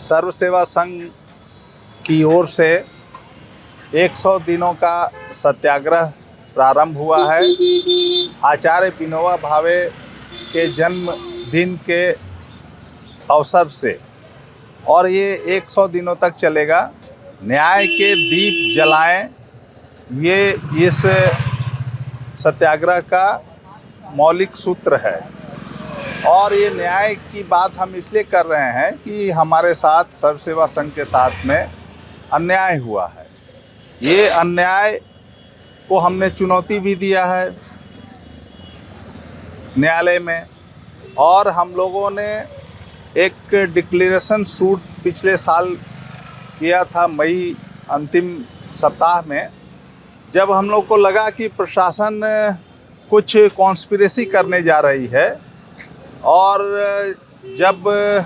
सर्व सेवा संघ की ओर से 100 दिनों का सत्याग्रह प्रारंभ हुआ है। आचार्य विनोबा भावे के जन्मदिन के अवसर से, और ये 100 दिनों तक चलेगा। न्याय के दीप जलाएं, ये इस सत्याग्रह का मौलिक सूत्र है। और ये न्याय की बात हम इसलिए कर रहे हैं कि हमारे साथ सर्व सेवा संघ के साथ में अन्याय हुआ है। ये अन्याय को हमने चुनौती भी दिया है न्यायालय में, और हम लोगों ने एक डिक्लेरेशन सूट पिछले साल किया था मई अंतिम सप्ताह में, जब हम लोग को लगा कि प्रशासन कुछ कॉन्स्पिरेसी करने जा रही है। और जब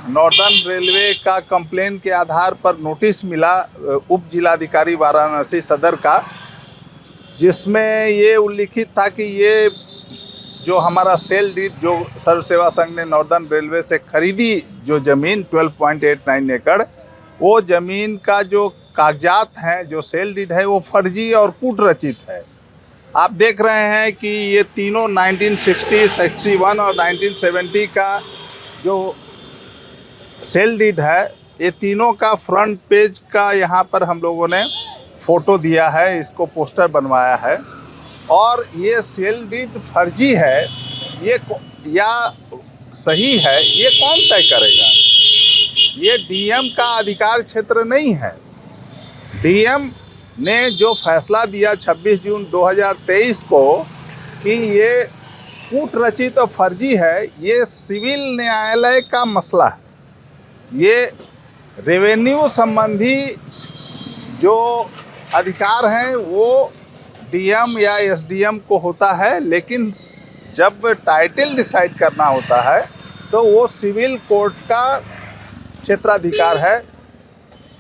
नॉर्दर्न रेलवे का कंप्लेन के आधार पर नोटिस मिला उप जिलाधिकारी वाराणसी सदर का, जिसमें ये उल्लिखित था कि ये जो हमारा सेल डीड जो सर्व सेवा संघ ने नॉर्दर्न रेलवे से खरीदी जो ज़मीन 12.89 एकड़, वो ज़मीन का जो कागजात हैं, जो सेल डीड है, वो फर्जी और कूट रचित है। आप देख रहे हैं कि ये तीनों 1960, 61 और 1970 का जो सेल डीड है, ये तीनों का फ्रंट पेज का यहाँ पर हम लोगों ने फ़ोटो दिया है, इसको पोस्टर बनवाया है। और ये सेल डीड फर्जी है ये या सही है, ये कौन तय करेगा? ये डीएम का अधिकार क्षेत्र नहीं है। डीएम ने जो फैसला दिया 26 जून 2023 को कि ये कूट रचित और फर्जी है, ये सिविल न्यायालय का मसला है। ये रेवेन्यू संबंधी जो अधिकार हैं वो डीएम या एसडीएम को होता है, लेकिन जब टाइटल डिसाइड करना होता है तो वो सिविल कोर्ट का क्षेत्राधिकार है।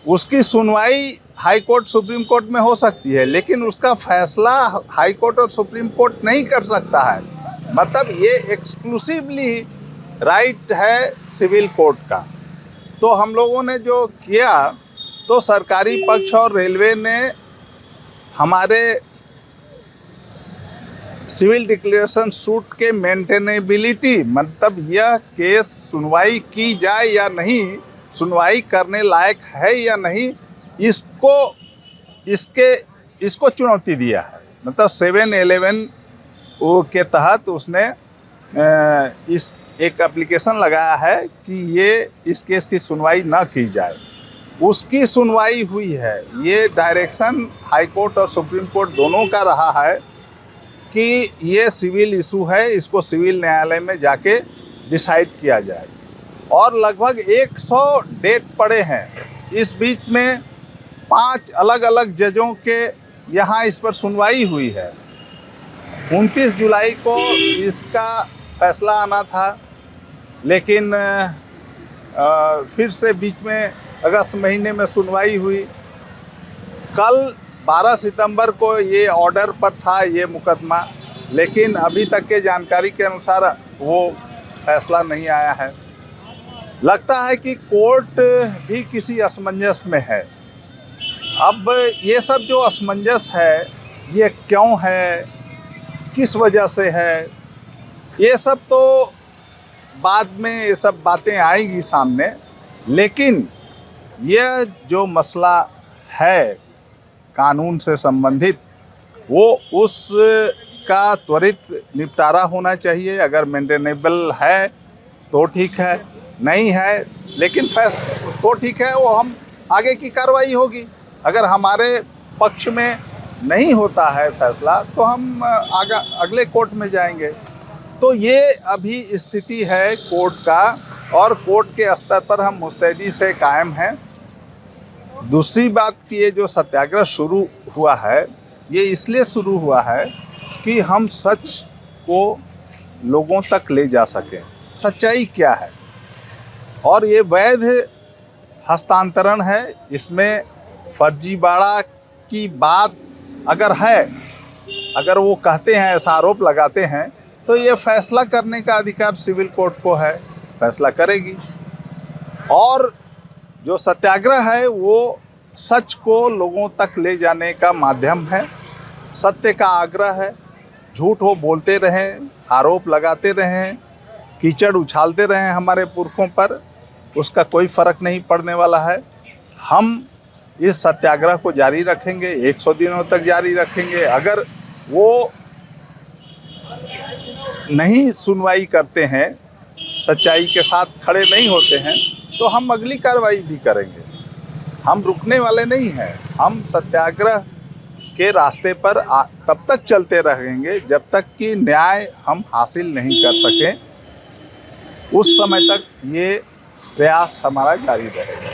उसकी सुनवाई हाई कोर्ट सुप्रीम कोर्ट में हो सकती है, लेकिन उसका फैसला हाई कोर्ट और सुप्रीम कोर्ट नहीं कर सकता है। मतलब ये एक्सक्लूसिवली राइट है सिविल कोर्ट का। तो हम लोगों ने जो किया, तो सरकारी पक्ष और रेलवे ने हमारे सिविल डिक्लेरेशन सूट के मेंटेनेबिलिटी, मतलब यह केस सुनवाई की जाए या नहीं, सुनवाई करने लायक है या नहीं, इसको चुनौती दिया है। मतलब 711 के तहत उसने इस एक एप्लीकेशन लगाया है कि ये इस केस की सुनवाई ना की जाए। उसकी सुनवाई हुई है। ये डायरेक्शन हाई कोर्ट और सुप्रीम कोर्ट दोनों का रहा है कि ये सिविल इशू है, इसको सिविल न्यायालय में जाके डिसाइड किया जाए। और लगभग 100 डेट पड़े हैं। इस बीच में 5 अलग अलग जजों के यहाँ इस पर सुनवाई हुई है। 29 जुलाई को इसका फैसला आना था, लेकिन फिर से बीच में अगस्त महीने में सुनवाई हुई। कल 12 सितंबर को ये ऑर्डर पर था ये मुकदमा, लेकिन अभी तक के जानकारी के अनुसार वो फैसला नहीं आया है। लगता है कि कोर्ट भी किसी असमंजस में है। अब ये सब जो असमंजस है, ये क्यों है, किस वजह से है, ये सब तो बाद में ये सब बातें आएंगी सामने। लेकिन यह जो मसला है कानून से संबंधित, वो उसका त्वरित निपटारा होना चाहिए। अगर मेंटेनेबल है तो ठीक है, नहीं है लेकिन फैसला तो ठीक है, वो हम आगे की कार्रवाई होगी। अगर हमारे पक्ष में नहीं होता है फैसला तो हम अगले कोर्ट में जाएंगे। तो ये अभी स्थिति है कोर्ट का, और कोर्ट के स्तर पर हम मुस्तैदी से कायम हैं। दूसरी बात कि ये जो सत्याग्रह शुरू हुआ है, ये इसलिए शुरू हुआ है कि हम सच को लोगों तक ले जा सकें। सच्चाई क्या है, और ये वैध हस्तांतरण है। इसमें फर्जीवाड़ा की बात अगर है, अगर वो कहते हैं, ऐसा आरोप लगाते हैं, तो ये फैसला करने का अधिकार सिविल कोर्ट को है, फैसला करेगी। और जो सत्याग्रह है वो सच को लोगों तक ले जाने का माध्यम है, सत्य का आग्रह है। झूठ वो बोलते रहें, आरोप लगाते रहें, कीचड़ उछालते रहें हमारे पुरखों पर, उसका कोई फर्क नहीं पड़ने वाला है। हम इस सत्याग्रह को जारी रखेंगे, 100 दिनों तक जारी रखेंगे। अगर वो नहीं सुनवाई करते हैं, सच्चाई के साथ खड़े नहीं होते हैं, तो हम अगली कार्रवाई भी करेंगे। हम रुकने वाले नहीं हैं। हम सत्याग्रह के रास्ते पर तब तक चलते रहेंगे जब तक कि न्याय हम हासिल नहीं कर सकें। उस समय तक ये प्रयास हमारा जारी रहेगा।